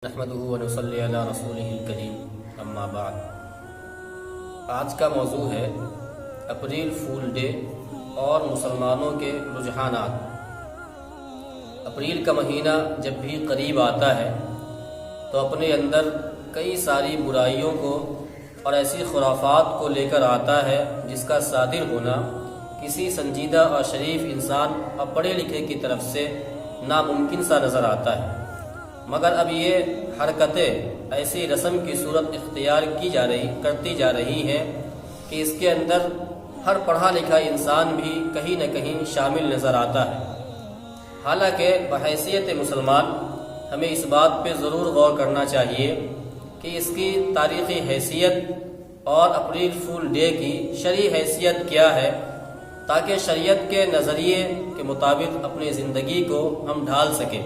نحمده ونصلی علی رسولہ الکریم اما بعد۔ آج کا موضوع ہے اپریل فول ڈے اور مسلمانوں کے رجحانات۔ اپریل کا مہینہ جب بھی قریب آتا ہے تو اپنے اندر کئی ساری برائیوں کو اور ایسی خرافات کو لے کر آتا ہے جس کا صادر ہونا کسی سنجیدہ اور شریف انسان اور پڑھے لکھے کی طرف سے ناممکن سا نظر آتا ہے، مگر اب یہ حرکتیں ایسی رسم کی صورت اختیار کرتی جا رہی ہیں کہ اس کے اندر ہر پڑھا لکھا انسان بھی کہیں نہ کہیں شامل نظر آتا ہے۔ حالانکہ بحیثیت مسلمان ہمیں اس بات پہ ضرور غور کرنا چاہیے کہ اس کی تاریخی حیثیت اور اپریل فول ڈے کی شرعی حیثیت کیا ہے، تاکہ شریعت کے نظریے کے مطابق اپنی زندگی کو ہم ڈھال سکیں۔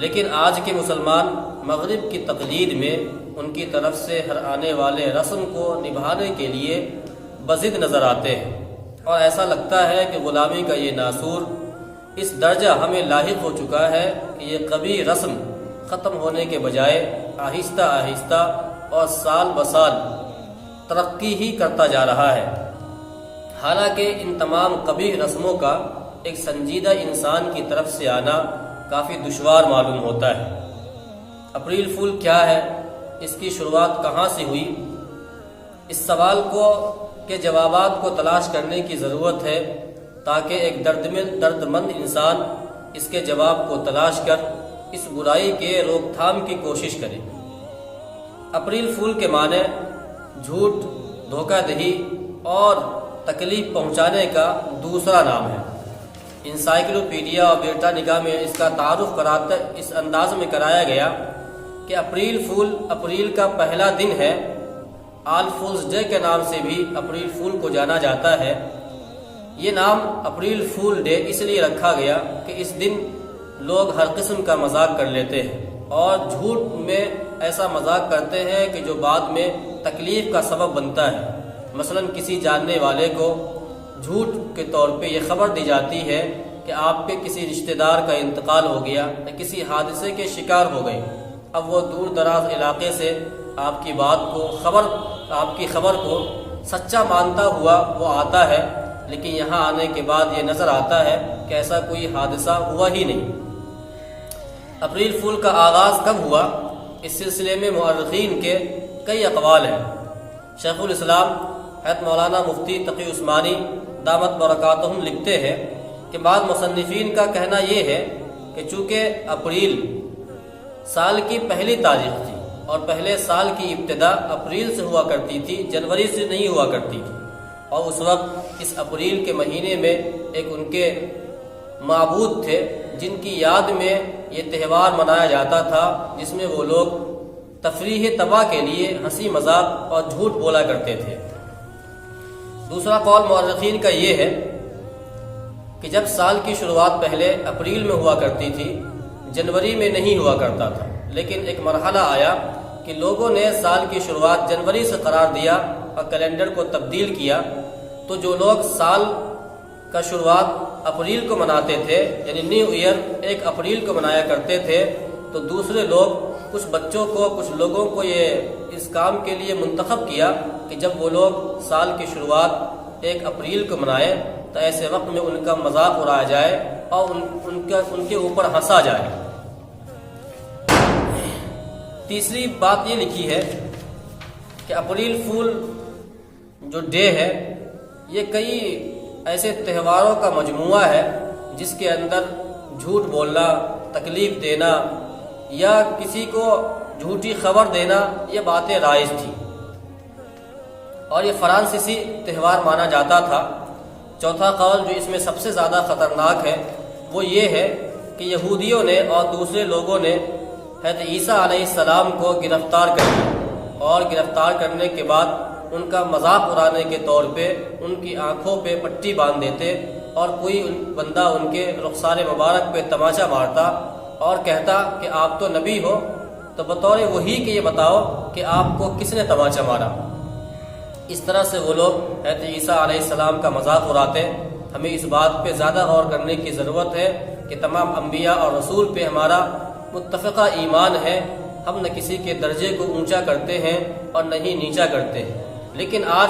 لیکن آج کے مسلمان مغرب کی تقلید میں ان کی طرف سے ہر آنے والے رسم کو نبھانے کے لیے بضد نظر آتے ہیں، اور ایسا لگتا ہے کہ غلامی کا یہ ناسور اس درجہ ہمیں لاحق ہو چکا ہے کہ یہ قبیح رسم ختم ہونے کے بجائے آہستہ آہستہ اور سال بسال ترقی ہی کرتا جا رہا ہے۔ حالانکہ ان تمام قبیح رسموں کا ایک سنجیدہ انسان کی طرف سے آنا کافی دشوار معلوم ہوتا ہے۔ اپریل فول کیا ہے، اس کی شروعات کہاں سے ہوئی، اس سوال کے جوابات کو تلاش کرنے کی ضرورت ہے، تاکہ ایک دردمند انسان اس کے جواب کو تلاش کر اس برائی کے روک تھام کی کوشش کرے۔ اپریل فول کے معنی جھوٹ، دھوکہ دہی اور تکلیف پہنچانے کا دوسرا نام ہے۔ انسائکلوپیڈیا اور بریٹانیکا میں اس کا تعارف اس انداز میں کرایا گیا کہ اپریل فول اپریل کا پہلا دن ہے۔ آل فولز ڈے کے نام سے بھی اپریل فول کو جانا جاتا ہے۔ یہ نام اپریل فول ڈے اس لیے رکھا گیا کہ اس دن لوگ ہر قسم کا مذاق کر لیتے ہیں اور جھوٹ میں ایسا مذاق کرتے ہیں کہ جو بعد میں تکلیف کا سبب بنتا ہے۔ مثلا کسی جاننے والے کو جھوٹ کے طور پہ یہ خبر دی جاتی ہے کہ آپ کے کسی رشتہ دار کا انتقال ہو گیا یا کسی حادثے کے شکار ہو گئے۔ اب وہ دور دراز علاقے سے آپ کی خبر کو سچا مانتا ہوا وہ آتا ہے، لیکن یہاں آنے کے بعد یہ نظر آتا ہے کہ ایسا کوئی حادثہ ہوا ہی نہیں۔ اپریل فول کا آغاز کب ہوا، اس سلسلے میں مورخین کے کئی اقوال ہیں۔ شیخ الاسلام حضرت مولانا مفتی تقی عثمانی دامت برکاتہم لکھتے ہیں کہ بعض مصنفین کا کہنا یہ ہے کہ چونکہ اپریل سال کی پہلی تاریخ تھی اور پہلے سال کی ابتدا اپریل سے ہوا کرتی تھی، جنوری سے نہیں ہوا کرتی تھی، اور اس وقت اس اپریل کے مہینے میں ایک ان کے معبود تھے جن کی یاد میں یہ تہوار منایا جاتا تھا، جس میں وہ لوگ تفریح تباہ کے لیے ہنسی مذاق اور جھوٹ بولا کرتے تھے۔ دوسرا قول مورخین کا یہ ہے کہ جب سال کی شروعات پہلے اپریل میں ہوا کرتی تھی، جنوری میں نہیں ہوا کرتا تھا، لیکن ایک مرحلہ آیا کہ لوگوں نے سال کی شروعات جنوری سے قرار دیا اور کیلنڈر کو تبدیل کیا، تو جو لوگ سال کا شروعات اپریل کو مناتے تھے، یعنی نیو ایئر 1 اپریل کو منایا کرتے تھے، تو دوسرے لوگ کچھ بچوں کو، کچھ لوگوں کو یہ اس کام کے لیے منتخب کیا کہ جب وہ لوگ سال کی شروعات 1 اپریل کو منائیں تو ایسے وقت میں ان کا مذاق اڑایا جائے اور ان کے اوپر ہنسا جائے۔ تیسری بات یہ لکھی ہے کہ اپریل فول جو ڈے ہے یہ کئی ایسے تہواروں کا مجموعہ ہے جس کے اندر جھوٹ بولنا، تکلیف دینا یا کسی کو جھوٹی خبر دینا یہ باتیں رائج تھی، اور یہ فرانسیسی تہوار مانا جاتا تھا۔ چوتھا قول جو اس میں سب سے زیادہ خطرناک ہے وہ یہ ہے کہ یہودیوں نے اور دوسرے لوگوں نے حضرت عیسیٰ علیہ السلام کو گرفتار کر لیا، اور گرفتار کرنے کے بعد ان کا مذاق اڑانے کے طور پہ ان کی آنکھوں پہ پٹی باندھ دیتے، اور کوئی بندہ ان کے رخسار مبارک پہ تماچا مارتا اور کہتا کہ آپ تو نبی ہو، تو بطور وحی کہ یہ بتاؤ کہ آپ کو کس نے تماچا مارا۔ اس طرح سے وہ لوگ حضرت عیسیٰ علیہ السلام کا مذاق اڑاتے۔ ہمیں اس بات پہ زیادہ غور کرنے کی ضرورت ہے کہ تمام انبیاء اور رسول پہ ہمارا متفقہ ایمان ہے ہم نہ کسی کے درجے کو اونچا کرتے ہیں اور نہ ہی نیچا کرتے ہیں، لیکن آج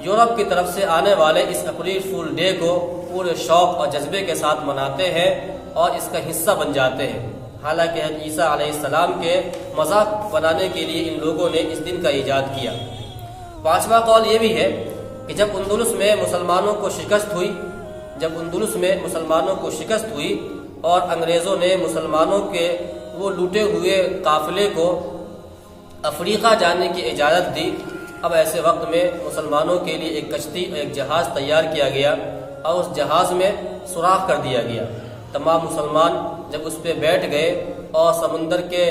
یورپ کی طرف سے آنے والے اس اپریل فول ڈے کو پورے شوق اور جذبے کے ساتھ مناتے ہیں اور اس کا حصہ بن جاتے ہیں، حالانکہ حضرت عیسیٰ علیہ السلام کے مذاق بنانے کے لیے ان لوگوں نے اس دن کا ایجاد کیا۔ پانچواں قول یہ بھی ہے کہ جب اندلس میں مسلمانوں کو شکست ہوئی اور انگریزوں نے مسلمانوں کے وہ لوٹے ہوئے قافلے کو افریقہ جانے کی اجازت دی، اب ایسے وقت میں مسلمانوں کے لیے ایک کشتی اور ایک جہاز تیار کیا گیا اور اس جہاز میں سوراخ کر دیا گیا۔ تمام مسلمان جب اس پہ بیٹھ گئے اور سمندر کے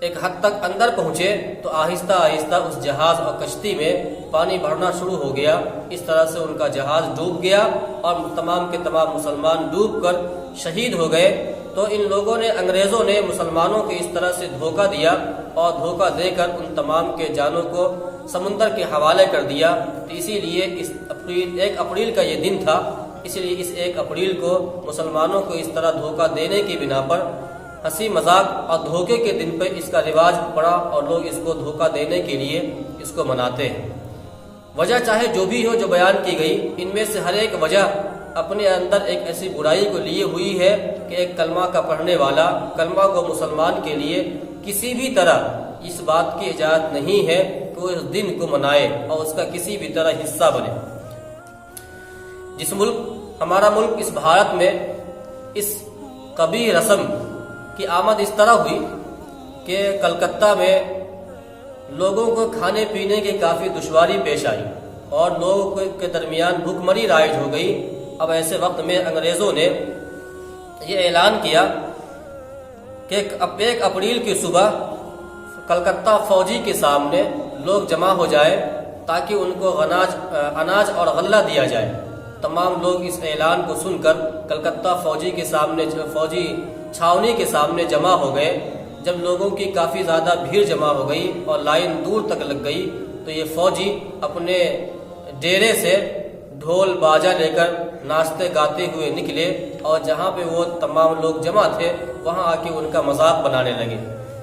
ایک حد تک اندر پہنچے تو آہستہ آہستہ اس جہاز اور کشتی میں پانی بھرنا شروع ہو گیا۔ اس طرح سے ان کا جہاز ڈوب گیا اور تمام کے تمام مسلمان ڈوب کر شہید ہو گئے۔ تو ان لوگوں نے، انگریزوں نے مسلمانوں کو اس طرح سے دھوکہ دیا اور دھوکہ دے کر ان تمام کے جانوں کو سمندر کے حوالے کر دیا۔ تو اسی لیے ایک اپریل کا یہ دن تھا، اسی لیے اس 1 اپریل کو مسلمانوں کو اس طرح دھوکہ دینے کی بنا پر ہنسی مذاق اور دھوکے کے دن پہ اس کا رواج پڑا اور لوگ اس کو دھوکہ دینے کے لیے اس کو مناتے ہیں۔ وجہ چاہے جو بھی ہو جو بیان کی گئی، ان میں سے ہر ایک وجہ اپنے اندر ایک ایسی برائی کو لیے ہوئی ہے کہ ایک کلمہ کا پڑھنے والا کلمہ کو مسلمان کے لیے کسی بھی طرح اس بات کی اجازت نہیں ہے کہ وہ اس دن کو منائے اور اس کا کسی بھی طرح حصہ بنے۔ ہمارا ملک اس بھارت میں اس قبیح رسم کی آمد اس طرح ہوئی کہ کلکتہ میں لوگوں کو کھانے پینے کی کافی دشواری پیش آئی اور لوگوں کے درمیان بھوک مری رائج ہو گئی۔ اب ایسے وقت میں انگریزوں نے یہ اعلان کیا کہ 1 اپریل کی صبح کلکتہ فوجی کے سامنے لوگ جمع ہو جائے تاکہ ان کو اناج اور غلہ دیا جائے۔ تمام لوگ اس اعلان کو سن کر کلکتہ فوجی چھاونی کے سامنے جمع ہو گئے۔ جب لوگوں کی کافی زیادہ بھیڑ جمع ہو گئی اور لائن دور تک لگ گئی تو یہ فوجی اپنے ڈیرے سے ڈھول باجا لے کر ناچتے گاتے ہوئے نکلے اور جہاں پہ وہ تمام لوگ جمع تھے وہاں آ کے ان کا مذاق بنانے لگے۔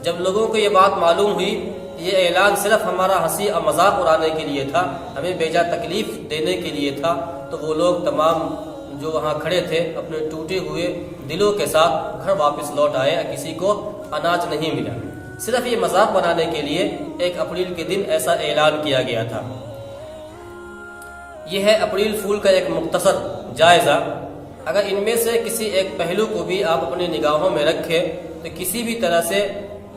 جب لوگوں کو یہ بات معلوم ہوئی یہ اعلان صرف ہمارا ہنسی اور مذاق اڑانے کے لیے تھا، ہمیں بیجا تکلیف دینے کے لیے تھا، تو وہ لوگ تمام جو وہاں کھڑے تھے اپنے ٹوٹے ہوئے دلوں کے ساتھ گھر واپس لوٹ آئے اور کسی کو اناج نہیں ملا۔ صرف یہ مذاق بنانے کے لیے 1 اپریل کے دن ایسا اعلان کیا گیا تھا۔ یہ ہے اپریل فول کا ایک مختصر جائزہ۔ اگر ان میں سے کسی ایک پہلو کو بھی آپ اپنی نگاہوں میں رکھیں تو کسی بھی طرح سے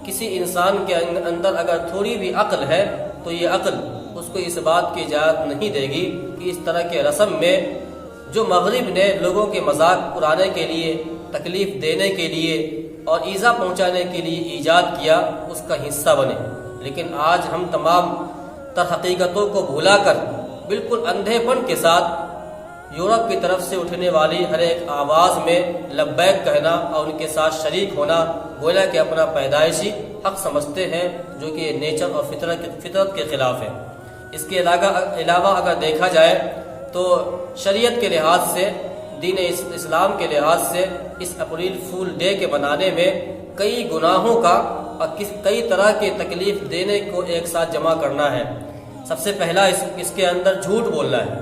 کسی انسان کے اندر اگر تھوڑی بھی عقل ہے تو یہ عقل اس کو اس بات کی اجازت نہیں دے گی کہ اس طرح کے رسم میں جو مغرب نے لوگوں کے مذاق اڑانے کے لیے، تکلیف دینے کے لیے اور ایذا پہنچانے کے لیے ایجاد کیا اس کا حصہ بنے۔ لیکن آج ہم تمام تر حقیقتوں کو بھلا کر بالکل اندھے پن کے ساتھ یورپ کی طرف سے اٹھنے والی ہر ایک آواز میں لبیک کہنا اور ان کے ساتھ شریک ہونا گویا کہ اپنا پیدائشی حق سمجھتے ہیں، جو کہ نیچر اور فطرت کے خلاف ہے۔ اس کے علاوہ اگر دیکھا جائے تو شریعت کے لحاظ سے، دین اسلام کے لحاظ سے اس اپریل فول ڈے کے منانے میں کئی گناہوں کا اور کئی طرح کے تکلیف دینے کو ایک ساتھ جمع کرنا ہے۔ سب سے پہلا اس کے اندر جھوٹ بولنا ہے،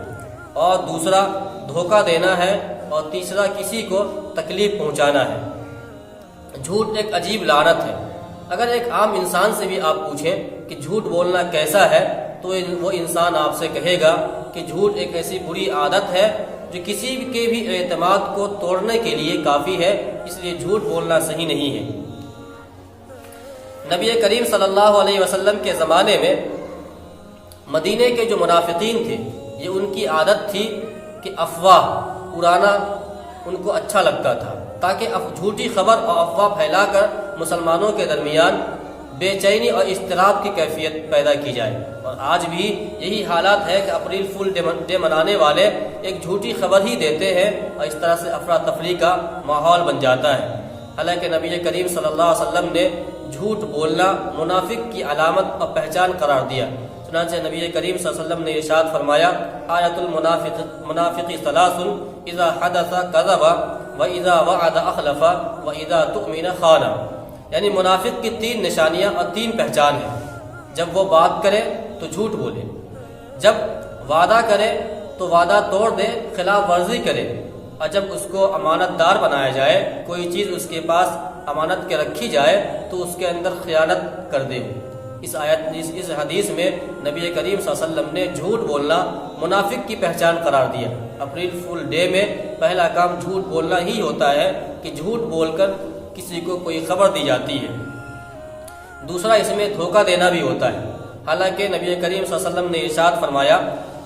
اور دوسرا دھوکہ دینا ہے، اور تیسرا کسی کو تکلیف پہنچانا ہے۔ جھوٹ ایک عجیب لعنت ہے۔ اگر ایک عام انسان سے بھی آپ پوچھیں کہ جھوٹ بولنا کیسا ہے تو وہ انسان آپ سے کہے گا کہ جھوٹ ایک ایسی بری عادت ہے جو کسی کے بھی اعتماد کو توڑنے کے لیے کافی ہے، اس لیے جھوٹ بولنا صحیح نہیں ہے۔ نبی کریم صلی اللہ علیہ وسلم کے زمانے میں مدینے کے جو منافقین تھے یہ ان کی عادت تھی کہ افواہ اڑانا ان کو اچھا لگتا تھا، تاکہ جھوٹی خبر اور افواہ پھیلا کر مسلمانوں کے درمیان بے چینی اور اضطراب کی کیفیت پیدا کی جائے۔ اور آج بھی یہی حالات ہے کہ اپریل فول ڈے منانے والے ایک جھوٹی خبر ہی دیتے ہیں اور اس طرح سے افراتفری کا ماحول بن جاتا ہے۔ حالانکہ نبی کریم صلی اللہ علیہ وسلم نے جھوٹ بولنا منافق کی علامت اور پہچان قرار دیا۔ چنانچہ نبی کریم صلی اللہ علیہ وسلم نے ارشاد فرمایا، آیت المنافق ثلاث اذا حدث كذب واذا وعد اخلف واذا تؤمن خان۔ یعنی منافق کی 3 نشانیاں اور 3 پہچان ہیں۔ جب وہ بات کرے تو جھوٹ بولے، جب وعدہ کرے تو وعدہ توڑ دے، خلاف ورزی کرے، اور جب اس کو امانت دار بنایا جائے، کوئی چیز اس کے پاس امانت کے رکھی جائے تو اس کے اندر خیانت کر دے۔ اس حدیث میں نبی کریم صلی اللہ علیہ وسلم نے جھوٹ بولنا منافق کی پہچان قرار دیا۔ اپریل فول ڈے میں پہلا کام جھوٹ بولنا ہی ہوتا ہے کہ جھوٹ بول کر کسی کو کوئی خبر دی جاتی ہے۔ دوسرا اس میں دھوکہ دینا بھی ہوتا ہے۔ حالانکہ نبی کریم صلی اللہ علیہ وسلم نے ارشاد فرمایا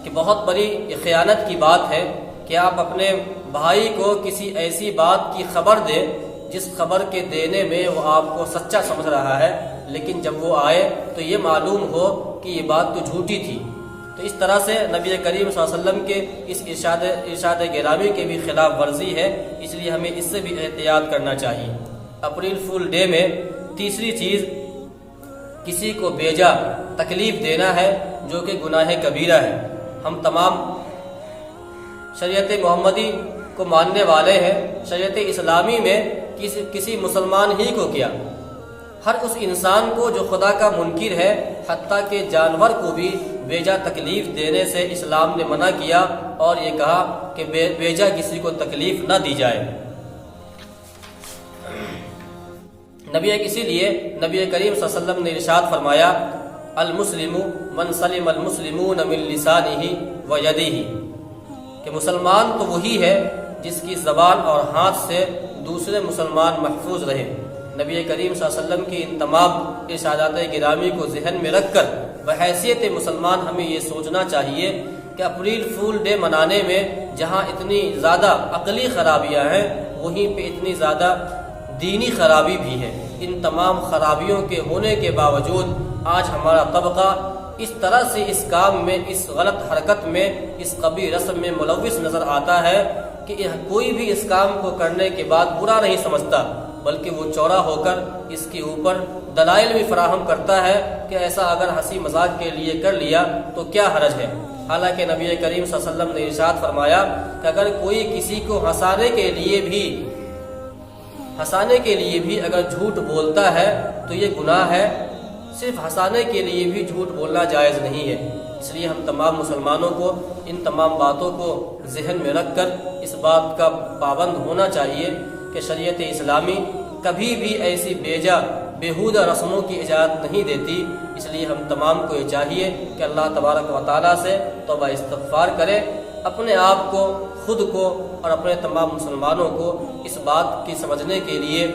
کہ بہت بڑی خیانت کی بات ہے کہ آپ اپنے بھائی کو کسی ایسی بات کی خبر دیں جس خبر کے دینے میں وہ آپ کو سچا سمجھ رہا ہے، لیکن جب وہ آئے تو یہ معلوم ہو کہ یہ بات تو جھوٹی تھی۔ تو اس طرح سے نبی کریم صلی اللہ علیہ وسلم کے اس ارشاد گرامی کے بھی خلاف ورزی ہے، اس لیے ہمیں اس سے بھی احتیاط کرنا چاہیے۔ اپریل فول ڈے میں تیسری چیز کسی کو بیجا تکلیف دینا ہے، جو کہ گناہ کبیرہ ہے۔ ہم تمام شریعت محمدی کو ماننے والے ہیں۔ شریعت اسلامی میں کسی مسلمان ہی کو کیا، ہر اس انسان کو جو خدا کا منکر ہے، حتیٰ کہ جانور کو بھی بیجا تکلیف دینے سے اسلام نے منع کیا اور یہ کہا کہ بیجا کسی کو تکلیف نہ دی جائے۔ اسی لیے نبی کریم صلی اللہ علیہ وسلم نے ارشاد فرمایا المسلم من سلم المسلمون من لسانہ و یدہ، کہ مسلمان تو وہی ہے جس کی زبان اور ہاتھ سے دوسرے مسلمان محفوظ رہے۔ نبی کریم صلی اللہ علیہ وسلم کی ان تمام ارشادات گرامی کو ذہن میں رکھ کر بحیثیت مسلمان ہمیں یہ سوچنا چاہیے کہ اپریل فول ڈے منانے میں جہاں اتنی زیادہ عقلی خرابیاں ہیں، وہیں پہ اتنی زیادہ دینی خرابی بھی ہے۔ ان تمام خرابیوں کے ہونے کے باوجود آج ہمارا طبقہ اس طرح سے اس کام میں، اس غلط حرکت میں، اس قبیح رسم میں ملوث نظر آتا ہے کہ کوئی بھی اس کام کو کرنے کے بعد برا نہیں سمجھتا، بلکہ وہ چوڑا ہو کر اس کے اوپر دلائل بھی فراہم کرتا ہے کہ ایسا اگر ہنسی مذاق کے لیے کر لیا تو کیا حرج ہے۔ حالانکہ نبی کریم صلی اللہ علیہ وسلم نے ارشاد فرمایا کہ اگر کوئی کسی کو ہنسانے کے لیے بھی اگر جھوٹ بولتا ہے تو یہ گناہ ہے۔ صرف ہنسانے کے لیے بھی جھوٹ بولنا جائز نہیں ہے۔ اس لیے ہم تمام مسلمانوں کو ان تمام باتوں کو ذہن میں رکھ کر اس بات کا پابند ہونا چاہیے کہ شریعت اسلامی کبھی بھی ایسی بیجا بیہودہ رسموں کی اجازت نہیں دیتی۔ اس لیے ہم تمام کو یہ چاہیے کہ اللہ تبارک و تعالیٰ سے توبہ استغفار کرے، اپنے آپ کو، خود کو اور اپنے تمام مسلمانوں کو اس بات کی سمجھنے کے لیے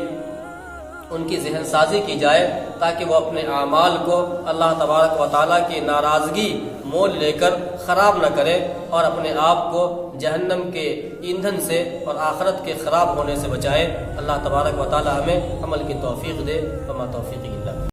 ان کی ذہن سازی کی جائے تاکہ وہ اپنے اعمال کو اللہ تبارک و تعالیٰ کی ناراضگی مول لے کر خراب نہ کرے اور اپنے آپ کو جہنم کے ایندھن سے اور آخرت کے خراب ہونے سے بچائے۔ اللہ تبارک و تعالیٰ ہمیں عمل کی توفیق دے۔ وما توفیق الا باللہ۔